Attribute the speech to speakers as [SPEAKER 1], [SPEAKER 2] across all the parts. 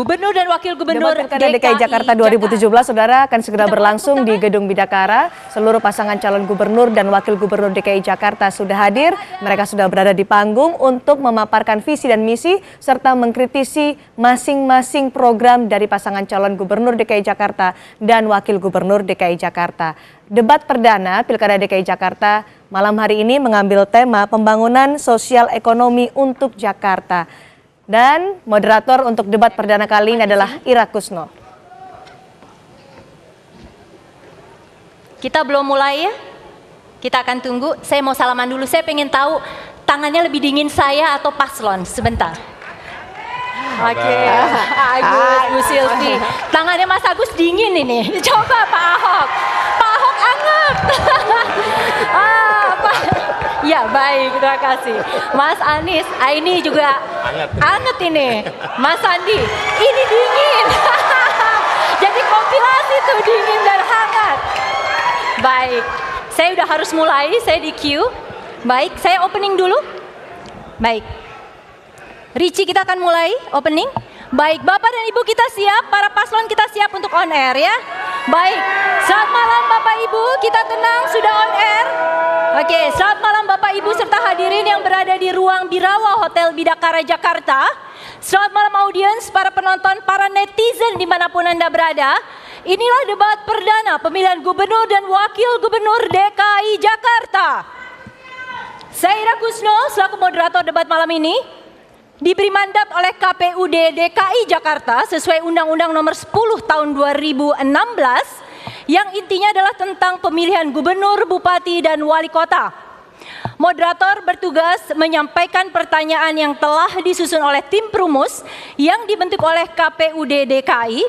[SPEAKER 1] Gubernur dan Wakil Gubernur
[SPEAKER 2] Pilkada DKI Jakarta 2017, Saudara, akan segera berlangsung di Gedung Bidakara. Seluruh pasangan calon gubernur dan wakil gubernur DKI Jakarta sudah hadir. Mereka sudah berada di panggung untuk memaparkan visi dan misi serta mengkritisi masing-masing program dari pasangan calon gubernur DKI Jakarta dan wakil gubernur DKI Jakarta. Debat perdana Pilkada DKI Jakarta malam hari ini mengambil tema pembangunan sosial ekonomi untuk Jakarta. Dan moderator untuk debat perdana kali ini adalah Ira Kusno.
[SPEAKER 1] Kita belum mulai ya? Kita akan tunggu. Saya mau salaman dulu. Saya pengen tahu tangannya lebih dingin saya atau paslon. Sebentar. Oke, Agus, Bu Silvi. Tangannya Mas Agus dingin ini. Coba Pak Ahok. Pak Ahok anget. Ya baik, terima kasih. Mas Anies, ini juga anget ini. Mas Andi, ini dingin. Jadi kompilasi tuh dingin dan hangat. Baik, saya udah harus mulai, saya di queue. Baik, saya opening dulu. Baik. Ricci, kita akan mulai opening. Baik, Bapak dan Ibu kita siap, para paslon kita siap untuk on air ya. Baik, selamat malam Bapak Ibu, kita tenang, sudah on air. Oke, selamat malam Bapak Ibu serta hadirin yang berada di ruang Birawa Hotel Bidakara Jakarta. Selamat malam audiens, para penonton, para netizen dimanapun Anda berada. Inilah debat perdana pemilihan gubernur dan wakil gubernur DKI Jakarta. Saya Ira Kusno selaku moderator debat malam ini diberi mandat oleh KPUD DKI Jakarta sesuai Undang-Undang Nomor 10 Tahun 2016 yang intinya adalah tentang pemilihan gubernur, bupati, dan wali kota. Moderator bertugas menyampaikan pertanyaan yang telah disusun oleh tim perumus yang dibentuk oleh KPUD DKI,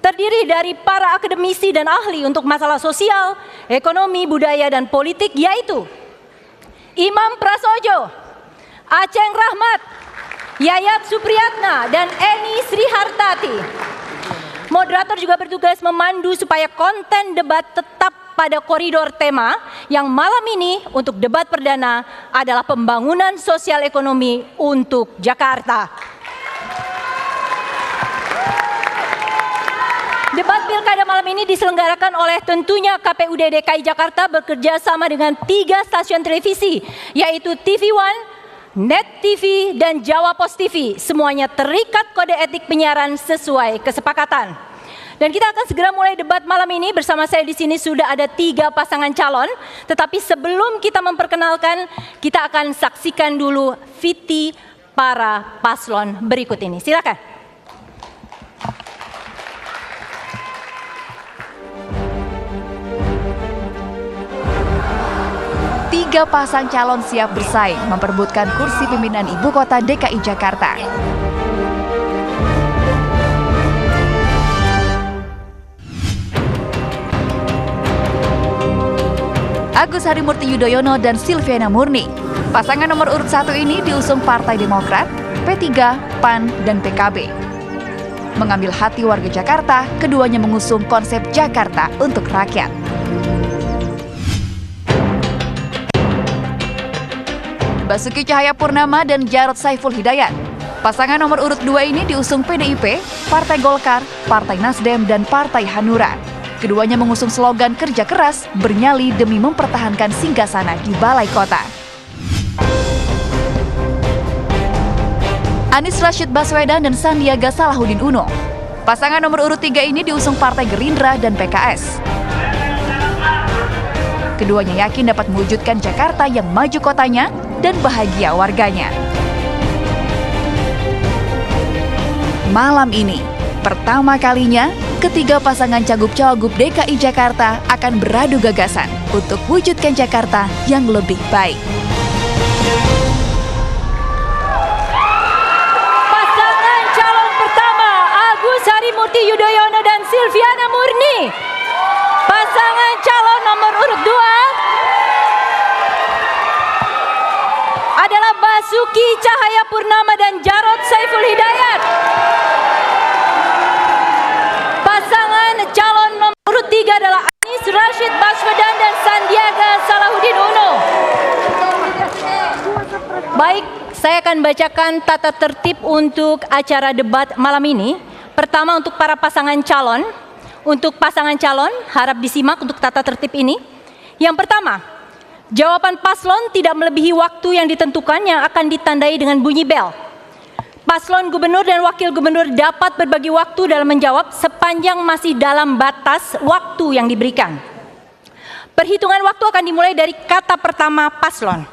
[SPEAKER 1] terdiri dari para akademisi dan ahli untuk masalah sosial, ekonomi, budaya, dan politik, yaitu Imam Prasojo, Aceng Rahmat, Yayat Supriyatna, dan Eni Srihartati. Moderator juga bertugas memandu supaya konten debat tetap pada koridor tema yang malam ini untuk debat perdana adalah pembangunan sosial ekonomi untuk Jakarta. Debat pilkada malam ini diselenggarakan oleh tentunya KPUD DKI Jakarta bekerja sama dengan 3 stasiun televisi, yaitu TV One, Net TV, dan Jawa Pos TV. Semuanya terikat kode etik penyiaran sesuai kesepakatan. Dan kita akan segera mulai debat malam ini. Bersama saya di sini sudah ada 3 pasangan calon. Tetapi sebelum kita memperkenalkan, kita akan saksikan dulu VT para paslon berikut ini. Silakan.
[SPEAKER 3] Tiga pasang calon siap bersaing memperebutkan kursi pimpinan Ibu Kota DKI Jakarta. Agus Harimurti Yudhoyono dan Silviana Murni. Pasangan nomor urut 1 ini diusung Partai Demokrat, P3, PAN, dan PKB. Mengambil hati warga Jakarta, keduanya mengusung konsep Jakarta untuk rakyat. Basuki Cahayapurnama dan Jarod Saiful Hidayat. Pasangan nomor urut 2 ini diusung PDIP, Partai Golkar, Partai Nasdem, dan Partai Hanura. Keduanya mengusung slogan kerja keras, bernyali demi mempertahankan singgasana di Balai Kota. Anies Rashid Baswedan dan Sandiaga Salahuddin Uno. Pasangan nomor urut 3 ini diusung Partai Gerindra dan PKS. Keduanya yakin dapat mewujudkan Jakarta yang maju kotanya dan bahagia warganya. Malam ini, pertama kalinya, ketiga pasangan cagup-cawagup DKI Jakarta akan beradu gagasan untuk wujudkan Jakarta yang lebih baik.
[SPEAKER 1] Pasangan calon pertama, Agus Harimurti Yudhoyono dan Silviana Murni. Pasangan calon nomor urut 2 adalah Basuki Cahayapurnama dan Jarod Saiful Hidayat. Pasangan calon nomor urut 3 adalah Anies Rashid Baswedan dan Sandiaga Salahuddin Uno. Baik, saya akan akan bacakan tata tertib untuk acara debat malam ini. Pertama untuk para pasangan calon. Untuk pasangan calon, harap disimak untuk tata tertib ini. Yang pertama, jawaban paslon tidak melebihi waktu yang ditentukan yang akan ditandai dengan bunyi bel. Paslon gubernur dan wakil gubernur dapat berbagi waktu dalam menjawab sepanjang masih dalam batas waktu yang diberikan. Perhitungan waktu akan dimulai dari kata pertama paslon.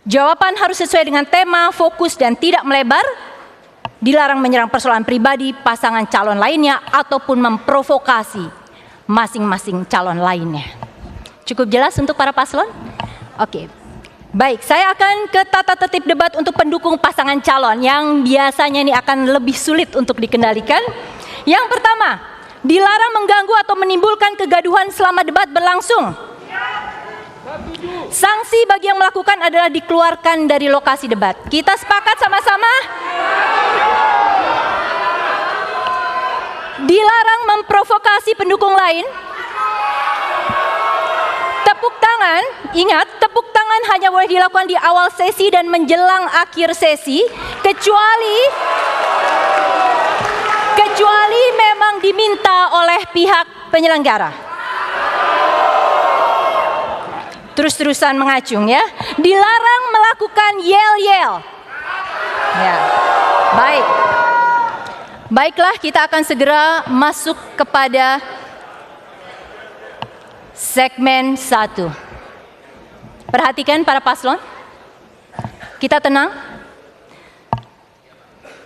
[SPEAKER 1] Jawaban harus sesuai dengan tema, fokus, dan tidak melebar. Dilarang menyerang persoalan pribadi, pasangan calon lainnya, ataupun memprovokasi masing-masing calon lainnya. Cukup jelas untuk para paslon? Oke. Baik, saya akan ke tata tertib debat untuk pendukung pasangan calon yang biasanya ini akan lebih sulit untuk dikendalikan. Yang pertama, dilarang mengganggu atau menimbulkan kegaduhan selama debat berlangsung. Sanksi bagi yang melakukan adalah dikeluarkan dari lokasi debat. Kita sepakat sama-sama? Dilarang memprovokasi pendukung lain. Tepuk tangan, ingat, tepuk tangan hanya boleh dilakukan di awal sesi dan menjelang akhir sesi, kecuali memang diminta oleh pihak penyelenggara. Terus-terusan mengacung ya. Dilarang melakukan yel-yel. Ya. Baik. Baiklah, kita akan segera masuk kepada segmen 1. Perhatikan para paslon. Kita tenang.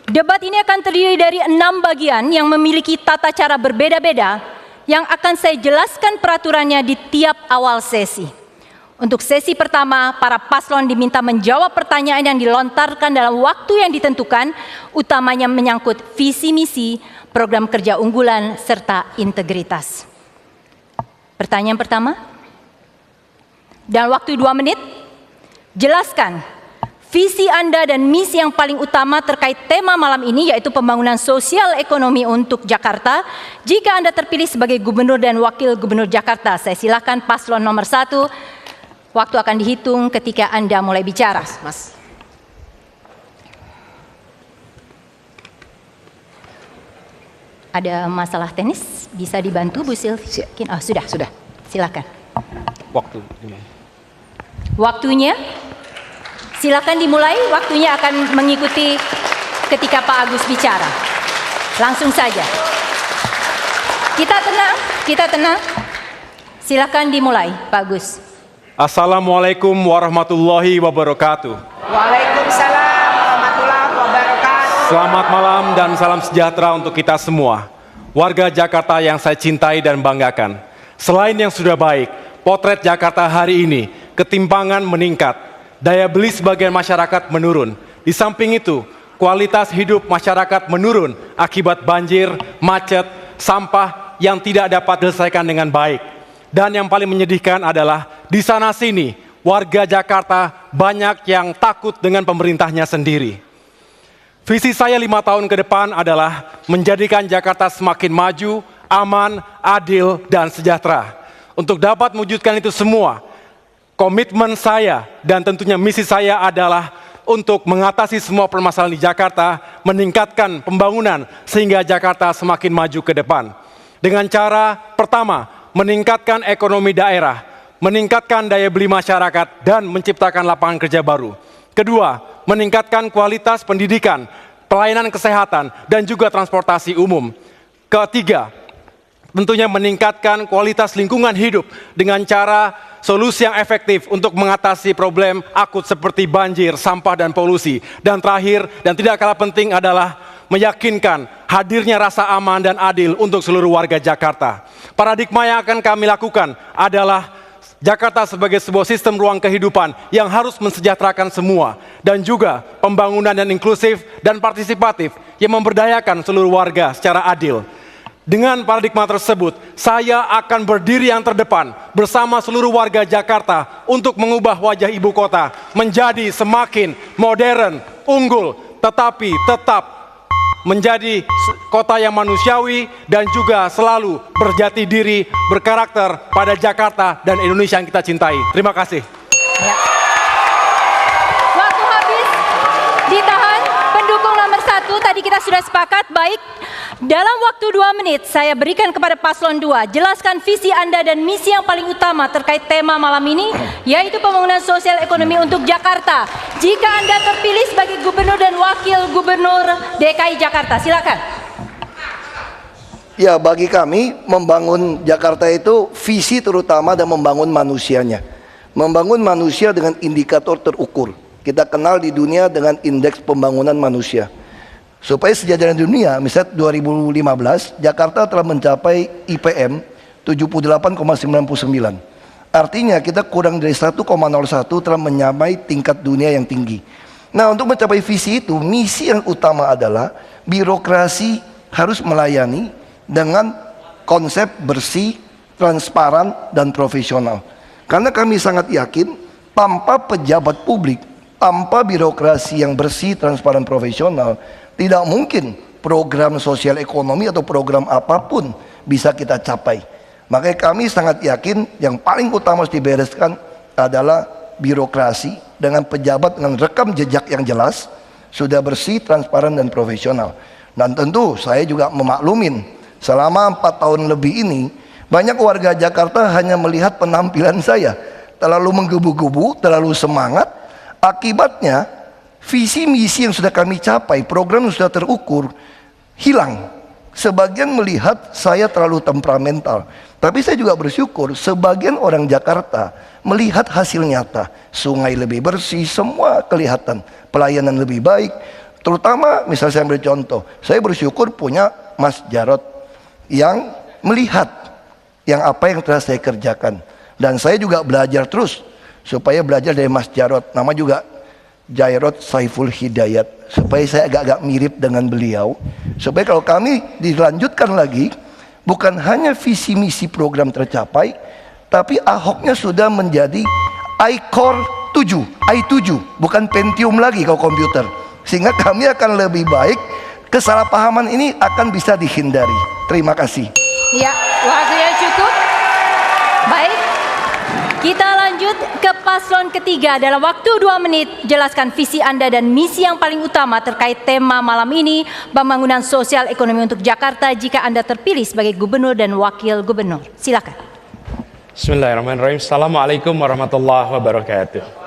[SPEAKER 1] Debat ini akan terdiri dari 6 bagian yang memiliki tata cara berbeda-beda yang akan saya jelaskan peraturannya di tiap awal sesi. Untuk sesi pertama, para paslon diminta menjawab pertanyaan yang dilontarkan dalam waktu yang ditentukan, utamanya menyangkut visi misi, program kerja unggulan, serta integritas. Pertanyaan pertama, dalam waktu 2 menit, jelaskan visi Anda dan misi yang paling utama terkait tema malam ini, yaitu pembangunan sosial ekonomi untuk Jakarta. Jika Anda terpilih sebagai gubernur dan wakil gubernur Jakarta, saya silakan paslon nomor 1. Waktu akan dihitung ketika Anda mulai bicara. Mas. Ada masalah teknis? Bisa dibantu Bu Silvkin? Oh, sudah. Silakan. Waktunya? Silakan dimulai. Waktunya akan mengikuti ketika Pak Agus bicara. Langsung saja. Kita tenang. Silakan dimulai, Pak Agus.
[SPEAKER 4] Assalamualaikum warahmatullahi wabarakatuh.
[SPEAKER 5] Waalaikumsalam warahmatullahi wabarakatuh.
[SPEAKER 4] Selamat malam dan salam sejahtera untuk kita semua. Warga Jakarta yang saya cintai dan banggakan. Selain yang sudah baik, potret Jakarta hari ini, ketimpangan meningkat, daya beli sebagian masyarakat menurun. Di samping itu, kualitas hidup masyarakat menurun akibat banjir, macet, sampah yang tidak dapat diselesaikan dengan baik. Dan yang paling menyedihkan adalah di sana sini warga Jakarta banyak yang takut dengan pemerintahnya sendiri. Visi saya 5 tahun ke depan adalah menjadikan Jakarta semakin maju, aman, adil, dan sejahtera. Untuk dapat mewujudkan itu semua, komitmen saya dan tentunya misi saya adalah untuk mengatasi semua permasalahan di Jakarta, meningkatkan pembangunan sehingga Jakarta semakin maju ke depan. Dengan cara pertama, meningkatkan ekonomi daerah, meningkatkan daya beli masyarakat, dan menciptakan lapangan kerja baru. Kedua, meningkatkan kualitas pendidikan, pelayanan kesehatan, dan juga transportasi umum. Ketiga, tentunya meningkatkan kualitas lingkungan hidup dengan cara solusi yang efektif untuk mengatasi problem akut seperti banjir, sampah, dan polusi. Dan terakhir, dan tidak kalah penting adalah meyakinkan hadirnya rasa aman dan adil untuk seluruh warga Jakarta. Paradigma yang akan kami lakukan adalah Jakarta sebagai sebuah sistem ruang kehidupan yang harus mensejahterakan semua, dan juga pembangunan yang inklusif dan partisipatif yang memberdayakan seluruh warga secara adil. Dengan paradigma tersebut, saya akan berdiri yang terdepan bersama seluruh warga Jakarta untuk mengubah wajah ibu kota menjadi semakin modern, unggul, tetapi tetap menjadi kota yang manusiawi dan juga selalu berjati diri, berkarakter pada Jakarta dan Indonesia yang kita cintai. Terima kasih.
[SPEAKER 1] Ya. Waktu habis. sudah sepakat? Baik, dalam waktu 2 menit saya berikan kepada paslon 2. Jelaskan visi Anda dan misi yang paling utama terkait tema malam ini, yaitu pembangunan sosial ekonomi untuk Jakarta. Jika Anda terpilih sebagai Gubernur dan Wakil Gubernur DKI Jakarta, silakan.
[SPEAKER 6] Ya, bagi kami membangun Jakarta itu visi terutama dan membangun manusianya. Membangun manusia dengan indikator terukur. Kita kenal di dunia dengan indeks pembangunan manusia. Supaya sejajaran dunia, misalnya 2015, Jakarta telah mencapai IPM 78,99. Artinya kita kurang dari 1,01 telah menyamai tingkat dunia yang tinggi. Nah, untuk mencapai visi itu, misi yang utama adalah birokrasi harus melayani dengan konsep bersih, transparan, dan profesional. Karena kami sangat yakin tanpa pejabat publik, tanpa birokrasi yang bersih, transparan, profesional, tidak mungkin program sosial ekonomi atau program apapun bisa kita capai. Makanya kami sangat yakin yang paling utama harus dibereskan adalah birokrasi dengan pejabat dengan rekam jejak yang jelas, sudah bersih, transparan, dan profesional. Dan tentu saya juga memaklumin selama 4 tahun lebih ini banyak warga Jakarta hanya melihat penampilan saya terlalu menggebu-gebu, terlalu semangat. Akibatnya visi misi yang sudah kami capai, program yang sudah terukur hilang. Sebagian melihat saya terlalu temperamental, tapi saya juga bersyukur sebagian orang Jakarta melihat hasil nyata. Sungai lebih bersih, semua kelihatan, pelayanan lebih baik. Terutama misalnya saya ambil contoh, saya bersyukur punya Mas Jarod yang melihat yang apa yang telah saya kerjakan. Dan saya juga belajar terus supaya belajar dari Mas Jarod. Nama juga Jarod Saiful Hidayat, supaya saya agak-agak mirip dengan beliau, supaya kalau kami dilanjutkan lagi, bukan hanya visi misi program tercapai, tapi Ahoknya sudah menjadi i-Core 7, i7, bukan Pentium lagi kalau komputer, sehingga kami akan lebih baik. Kesalahpahaman ini akan bisa dihindari. Terima kasih.
[SPEAKER 1] Ya, waktunya cukup. Baik, kita lanjut ke paslon ketiga. Dalam waktu 2 menit, jelaskan visi Anda dan misi yang paling utama terkait tema malam ini, pembangunan sosial ekonomi untuk Jakarta jika Anda terpilih sebagai Gubernur dan Wakil Gubernur. Silakan.
[SPEAKER 4] Bismillahirrahmanirrahim. Assalamualaikum warahmatullahi wabarakatuh.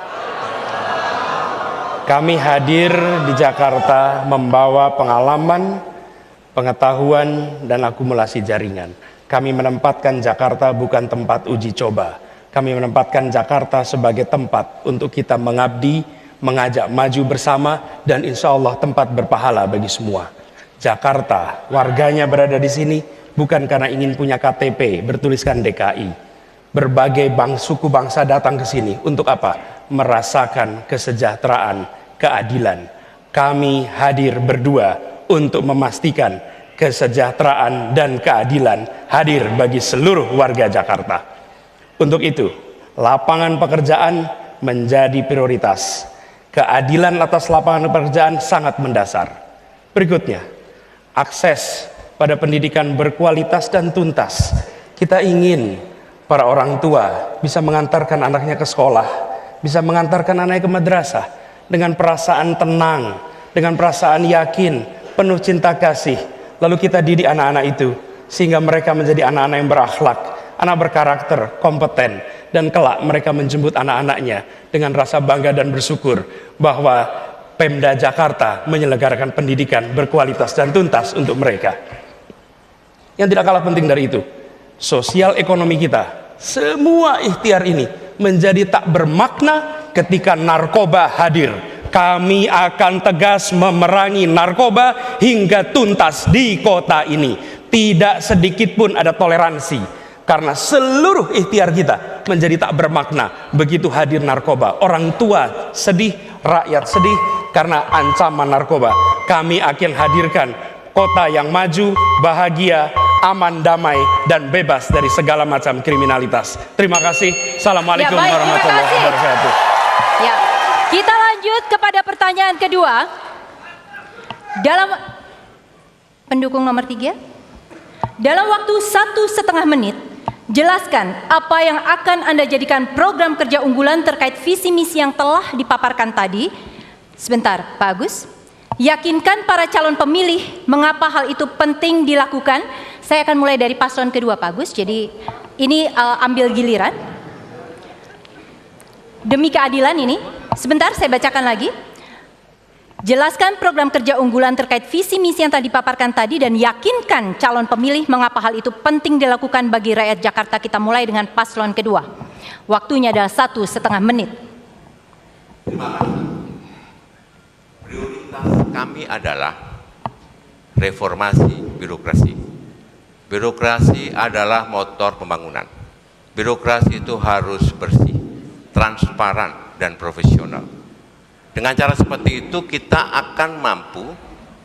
[SPEAKER 4] Kami hadir di Jakarta membawa pengalaman, pengetahuan, dan akumulasi jaringan. Kami menempatkan Jakarta bukan tempat uji coba. Kami menempatkan Jakarta sebagai tempat untuk kita mengabdi, mengajak maju bersama, dan insya Allah tempat berpahala bagi semua. Jakarta, warganya berada di sini bukan karena ingin punya KTP bertuliskan DKI. Berbagai suku bangsa datang ke sini untuk apa? Merasakan kesejahteraan, keadilan. Kami hadir berdua untuk memastikan kesejahteraan dan keadilan hadir bagi seluruh warga Jakarta. Untuk itu, lapangan pekerjaan menjadi prioritas. Keadilan atas lapangan pekerjaan sangat mendasar. Berikutnya, akses pada pendidikan berkualitas dan tuntas. Kita ingin para orang tua bisa mengantarkan anaknya ke sekolah, bisa mengantarkan anaknya ke madrasah dengan perasaan tenang, dengan perasaan yakin, penuh cinta kasih. Lalu kita didik anak-anak itu sehingga mereka menjadi anak-anak yang berakhlak, anak berkarakter, kompeten, dan kelak mereka menjemput anak-anaknya dengan rasa bangga dan bersyukur bahwa Pemda Jakarta menyelenggarakan pendidikan berkualitas dan tuntas untuk mereka. Yang tidak kalah penting dari itu, sosial ekonomi kita, semua ikhtiar ini menjadi tak bermakna ketika narkoba hadir. Kami akan tegas memerangi narkoba hingga tuntas di kota ini. Tidak sedikit pun ada toleransi, karena seluruh ikhtiar kita menjadi tak bermakna begitu hadir narkoba. Orang tua sedih, rakyat sedih karena ancaman narkoba. Kami akan hadirkan kota yang maju, bahagia, aman, damai, dan bebas dari segala macam kriminalitas. Terima kasih. Assalamualaikum warahmatullahi wabarakatuh.
[SPEAKER 1] Ya, kita lanjut kepada pertanyaan kedua. Dalam pendukung nomor 3, dalam waktu 1,5 menit, jelaskan apa yang akan Anda jadikan program kerja unggulan terkait visi misi yang telah dipaparkan tadi. Sebentar, Pak Agus. Yakinkan para calon pemilih mengapa hal itu penting dilakukan. Saya akan mulai dari paslon kedua, Pak Agus. Jadi ini ambil giliran. Demi keadilan ini, sebentar saya bacakan lagi. Jelaskan program kerja unggulan terkait visi misi yang tadi dipaparkan tadi dan yakinkan calon pemilih mengapa hal itu penting dilakukan bagi rakyat Jakarta. Kita mulai dengan paslon kedua. Waktunya adalah 1,5 menit.
[SPEAKER 7] Terima kasih. Prioritas kami adalah reformasi birokrasi. Birokrasi adalah motor pembangunan. Birokrasi itu harus bersih, transparan, dan profesional. Dengan cara seperti itu kita akan mampu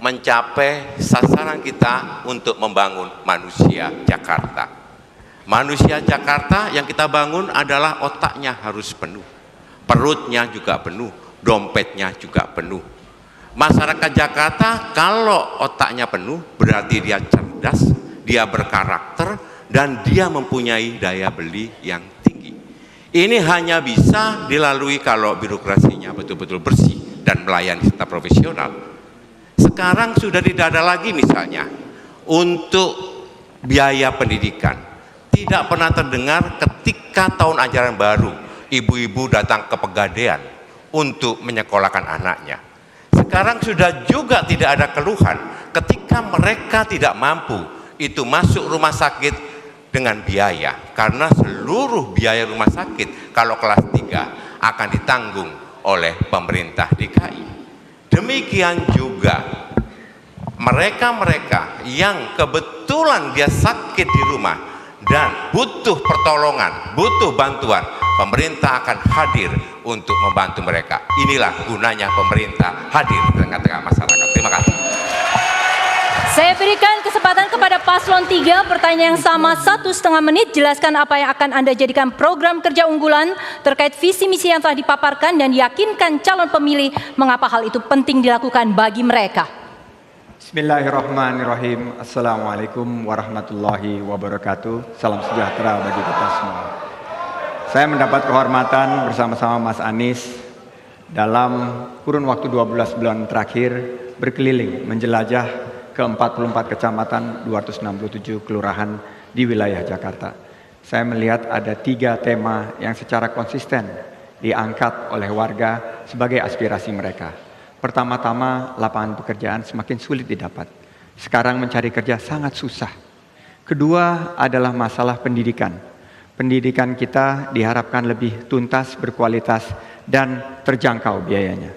[SPEAKER 7] mencapai sasaran kita untuk membangun manusia Jakarta. Manusia Jakarta yang kita bangun adalah otaknya harus penuh, perutnya juga penuh, dompetnya juga penuh. Masyarakat Jakarta kalau otaknya penuh berarti dia cerdas, dia berkarakter, dan dia mempunyai daya beli yang tinggi. Ini hanya bisa dilalui kalau birokrasinya betul-betul bersih dan melayani serta profesional. Sekarang sudah tidak ada lagi misalnya untuk biaya pendidikan. Tidak pernah terdengar ketika tahun ajaran baru ibu-ibu datang ke Pegadaian untuk menyekolahkan anaknya. Sekarang sudah juga tidak ada keluhan ketika mereka tidak mampu itu masuk rumah sakit dengan biaya, karena seluruh biaya rumah sakit kalau kelas 3 akan ditanggung oleh pemerintah DKI. Demikian juga mereka-mereka yang kebetulan dia sakit di rumah dan butuh pertolongan, butuh bantuan, pemerintah akan hadir untuk membantu mereka. Inilah gunanya pemerintah hadir di tengah-tengah masyarakat. Terima kasih.
[SPEAKER 1] Saya berikan kesempatan kepada paslon 3, pertanyaan yang sama 1,5 menit. Jelaskan apa yang akan Anda jadikan program kerja unggulan terkait visi misi yang telah dipaparkan dan yakinkan calon pemilih mengapa hal itu penting dilakukan bagi mereka.
[SPEAKER 8] Bismillahirrahmanirrahim. Assalamualaikum warahmatullahi wabarakatuh. Salam sejahtera bagi kita semua. Saya mendapat kehormatan bersama-sama Mas Anies dalam kurun waktu 12 bulan terakhir berkeliling menjelajah ke 44 kecamatan, 267 kelurahan di wilayah Jakarta. Saya melihat ada 3 tema yang secara konsisten diangkat oleh warga sebagai aspirasi mereka. Pertama-tama, lapangan pekerjaan semakin sulit didapat. Sekarang mencari kerja sangat susah. Kedua adalah masalah pendidikan. Pendidikan kita diharapkan lebih tuntas, berkualitas, dan terjangkau biayanya.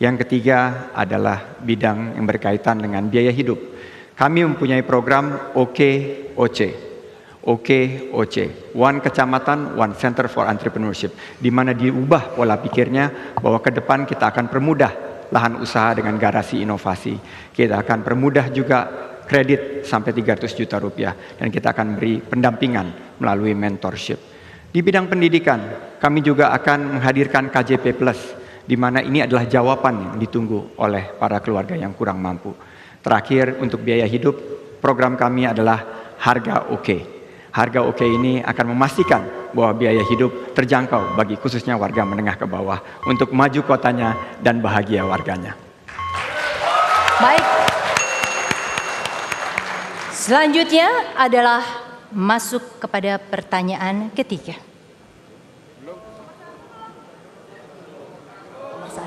[SPEAKER 8] Yang ketiga adalah bidang yang berkaitan dengan biaya hidup. Kami mempunyai program OKOC. OKOC, One Kecamatan, One Center for Entrepreneurship, di mana diubah pola pikirnya bahwa ke depan kita akan permudah lahan usaha dengan garasi inovasi. Kita akan permudah juga kredit sampai 300 juta rupiah, dan kita akan beri pendampingan melalui mentorship. Di bidang pendidikan, kami juga akan menghadirkan KJP Plus, di mana ini adalah jawaban yang ditunggu oleh para keluarga yang kurang mampu. Terakhir, untuk biaya hidup, program kami adalah Harga Oke. Harga Oke ini akan memastikan bahwa biaya hidup terjangkau bagi khususnya warga menengah ke bawah untuk maju kotanya dan bahagia warganya.
[SPEAKER 1] Baik. Selanjutnya adalah masuk kepada pertanyaan ketiga.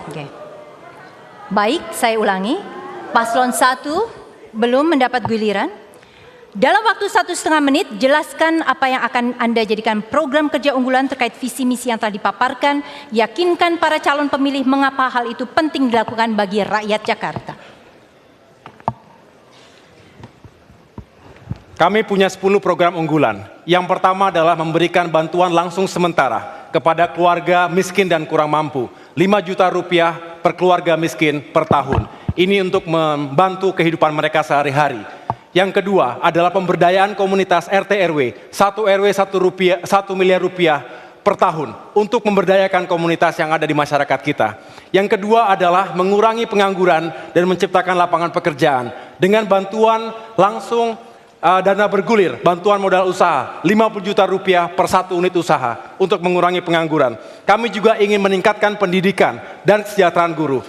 [SPEAKER 1] Oke. Baik, saya ulangi. Paslon 1 belum mendapat giliran. Dalam waktu 1,5 menit, jelaskan apa yang akan Anda jadikan program kerja unggulan terkait visi misi yang telah dipaparkan. Yakinkan para calon pemilih mengapa hal itu penting dilakukan bagi rakyat Jakarta.
[SPEAKER 4] Kami punya 10 program unggulan. Yang pertama adalah memberikan bantuan langsung sementara kepada keluarga miskin dan kurang mampu. 5 juta rupiah per keluarga miskin per tahun. Ini untuk membantu kehidupan mereka sehari-hari. Yang kedua adalah pemberdayaan komunitas RT RW. 1 RW 1 miliar rupiah per tahun untuk memberdayakan komunitas yang ada di masyarakat kita. Yang kedua adalah mengurangi pengangguran dan menciptakan lapangan pekerjaan dengan bantuan langsung dana bergulir, bantuan modal usaha, 50 juta rupiah per 1 unit usaha untuk mengurangi pengangguran. Kami juga ingin meningkatkan pendidikan dan kesejahteraan guru.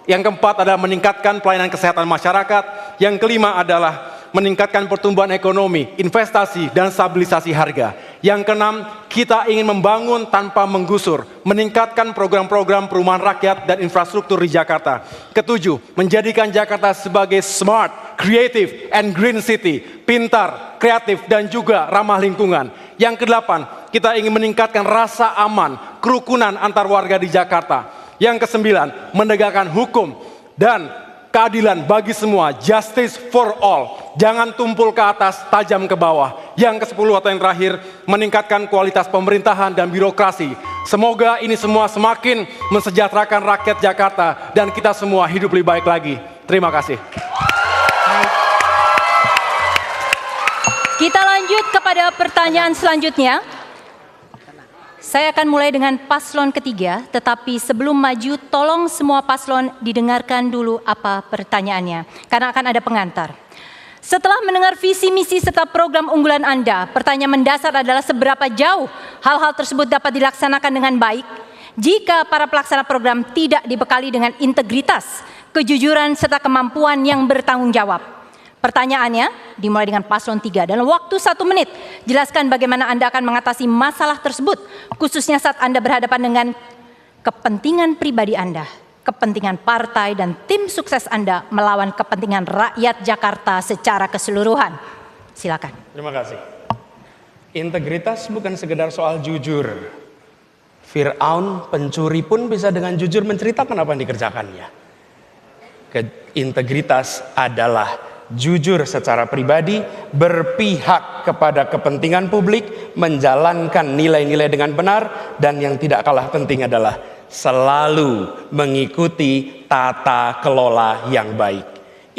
[SPEAKER 4] Yang keempat adalah meningkatkan pelayanan kesehatan masyarakat. Yang kelima adalah meningkatkan pertumbuhan ekonomi, investasi, dan stabilisasi harga. Yang keenam, kita ingin membangun tanpa menggusur, meningkatkan program-program perumahan rakyat dan infrastruktur di Jakarta. Ketujuh, menjadikan Jakarta sebagai smart, creative, and green city, pintar, kreatif, dan juga ramah lingkungan. Yang kedelapan, kita ingin meningkatkan rasa aman, kerukunan antar warga di Jakarta. Yang kesembilan, menegakkan hukum dan keadilan bagi semua, justice for all. Jangan tumpul ke atas, tajam ke bawah. Yang ke-10 atau yang terakhir, meningkatkan kualitas pemerintahan dan birokrasi. Semoga ini semua semakin mensejahterakan rakyat Jakarta dan kita semua hidup lebih baik lagi. Terima kasih.
[SPEAKER 1] Kita lanjut kepada pertanyaan selanjutnya. Saya akan mulai dengan paslon ketiga, tetapi sebelum maju tolong semua paslon didengarkan dulu apa pertanyaannya, karena akan ada pengantar. Setelah mendengar visi misi serta program unggulan Anda, pertanyaan mendasar adalah seberapa jauh hal-hal tersebut dapat dilaksanakan dengan baik jika para pelaksana program tidak dibekali dengan integritas, kejujuran serta kemampuan yang bertanggung jawab. Pertanyaannya dimulai dengan paslon 3. Dalam waktu 1 menit, jelaskan bagaimana Anda akan mengatasi masalah tersebut, khususnya saat Anda berhadapan dengan kepentingan pribadi Anda, kepentingan partai dan tim sukses Anda melawan kepentingan rakyat Jakarta secara keseluruhan. Silakan.
[SPEAKER 9] Terima kasih. Integritas bukan sekedar soal jujur. Fir'aun pencuri pun bisa dengan jujur menceritakan apa yang dikerjakannya. Integritas adalah jujur secara pribadi, berpihak kepada kepentingan publik, menjalankan nilai-nilai dengan benar, dan yang tidak kalah penting adalah selalu mengikuti tata kelola yang baik.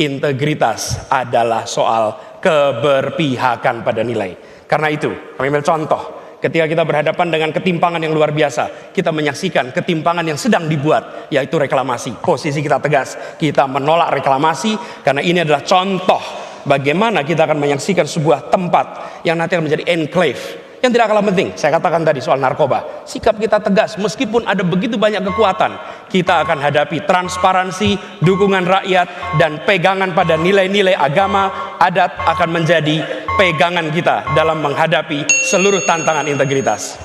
[SPEAKER 9] Integritas adalah soal keberpihakan pada nilai. Karena itu, kami ambil contoh. Ketika kita berhadapan dengan ketimpangan yang luar biasa, kita menyaksikan ketimpangan yang sedang dibuat, yaitu reklamasi. Posisi kita tegas, kita menolak reklamasi, karena ini adalah contoh bagaimana kita akan menyaksikan sebuah tempat yang nanti akan menjadi enclave. Yang tidak kalah penting, saya katakan tadi soal narkoba. Sikap kita tegas, meskipun ada begitu banyak kekuatan, kita akan hadapi transparansi, dukungan rakyat, dan pegangan pada nilai-nilai agama, adat akan menjadi pegangan kita dalam menghadapi seluruh tantangan integritas.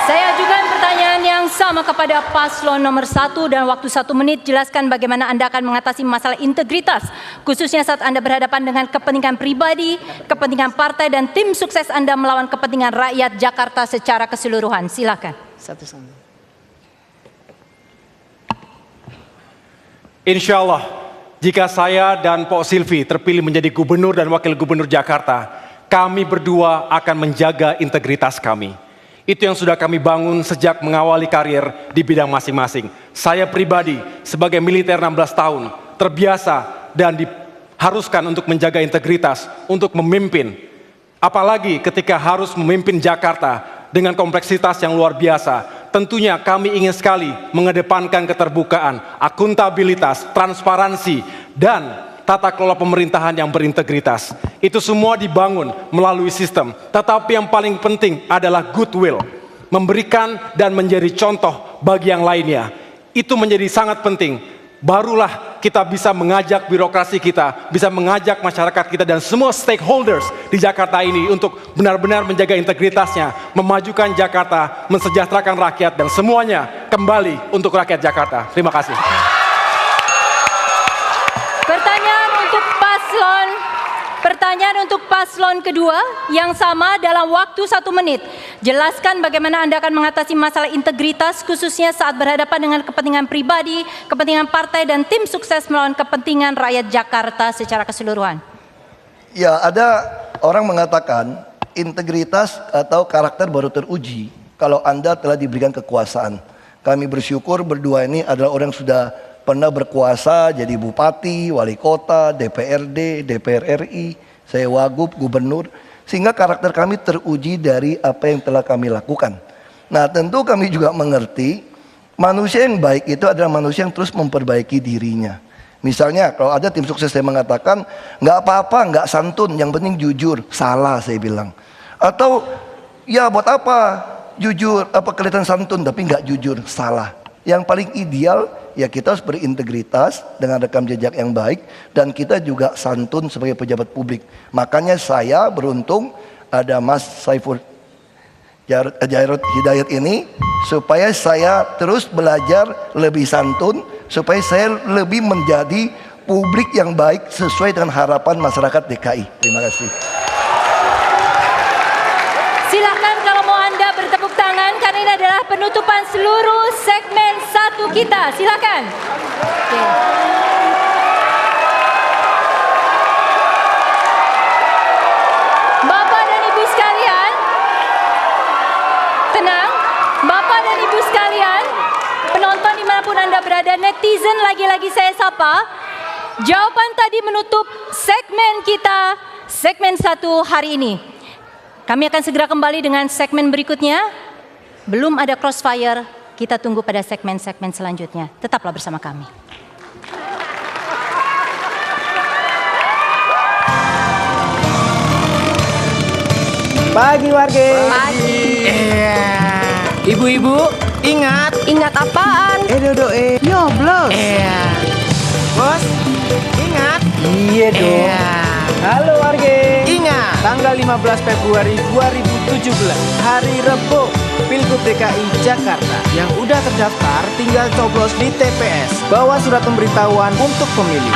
[SPEAKER 1] Saya ajukan pertanyaan yang sama kepada paslon nomor 1 dan waktu 1 menit. Jelaskan bagaimana Anda akan mengatasi masalah integritas, khususnya saat Anda berhadapan dengan kepentingan pribadi, kepentingan partai, dan tim sukses Anda melawan kepentingan rakyat Jakarta secara keseluruhan. Silakan.
[SPEAKER 4] Insya Allah, jika saya dan Pak Silvi terpilih menjadi gubernur dan wakil gubernur Jakarta, kami berdua akan menjaga integritas kami. Itu yang sudah kami bangun sejak mengawali karir di bidang masing-masing. Saya pribadi sebagai militer 16 tahun, terbiasa dan diharuskan untuk menjaga integritas, untuk memimpin. Apalagi ketika harus memimpin Jakarta dengan kompleksitas yang luar biasa. Tentunya kami ingin sekali mengedepankan keterbukaan, akuntabilitas, transparansi, dan tata kelola pemerintahan yang berintegritas. Itu semua dibangun melalui sistem. Tetapi yang paling penting adalah goodwill. Memberikan dan menjadi contoh bagi yang lainnya. Itu menjadi sangat penting. Barulah kita bisa mengajak birokrasi kita, bisa mengajak masyarakat kita dan semua stakeholders di Jakarta ini untuk benar-benar menjaga integritasnya, memajukan Jakarta, mensejahterakan rakyat, dan semuanya kembali untuk rakyat Jakarta. Terima kasih.
[SPEAKER 1] Pertanyaan untuk paslon kedua yang sama dalam waktu 1 menit. Jelaskan bagaimana Anda akan mengatasi masalah integritas, khususnya saat berhadapan dengan kepentingan pribadi, kepentingan partai, dan tim sukses melawan kepentingan rakyat Jakarta secara keseluruhan.
[SPEAKER 6] Ya, ada orang mengatakan integritas atau karakter baru teruji kalau Anda telah diberikan kekuasaan. Kami bersyukur berdua ini adalah orang yang sudah pernah berkuasa jadi bupati, wali kota, DPRD, DPR RI, saya wagub, gubernur, sehingga karakter kami teruji dari apa yang telah kami lakukan. Nah, tentu kami juga mengerti manusia yang baik itu adalah manusia yang terus memperbaiki dirinya. Misalnya kalau ada tim sukses saya mengatakan nggak apa-apa, nggak santun, yang penting jujur, salah saya bilang. Atau ya buat apa jujur, apa kelihatan santun tapi nggak jujur, salah. Yang paling ideal ya kita harus berintegritas dengan rekam jejak yang baik dan kita juga santun sebagai pejabat publik. Makanya saya beruntung ada Mas Saiful Jarod Hidayat ini supaya saya terus belajar lebih santun, supaya saya lebih menjadi publik yang baik sesuai dengan harapan masyarakat DKI. Terima kasih.
[SPEAKER 1] Silahkan kalau mau Anda bertepuk tangan karena ini adalah penutupan seluruh segmen 1 kita. Silahkan. Oke. Bapak dan Ibu sekalian, tenang. Bapak dan Ibu sekalian, penonton dimanapun Anda berada, netizen lagi-lagi saya sapa. Jawaban tadi menutup segmen kita, segmen 1 hari ini. Kami akan segera kembali dengan segmen berikutnya. Belum ada crossfire, kita tunggu pada segmen-segmen selanjutnya. Tetaplah bersama kami.
[SPEAKER 10] Pagi warga.
[SPEAKER 1] Pagi.
[SPEAKER 10] Ibu-ibu, ingat.
[SPEAKER 1] Ingat apaan?
[SPEAKER 10] Dodo nyoblos. Bos, ingat. Iya dong. Halo warga. Ingat, tanggal 15 Februari 2017, hari Rebo, Pilgub DKI Jakarta. Yang udah terdaftar tinggal coblos di TPS. Bawa surat pemberitahuan untuk pemilih.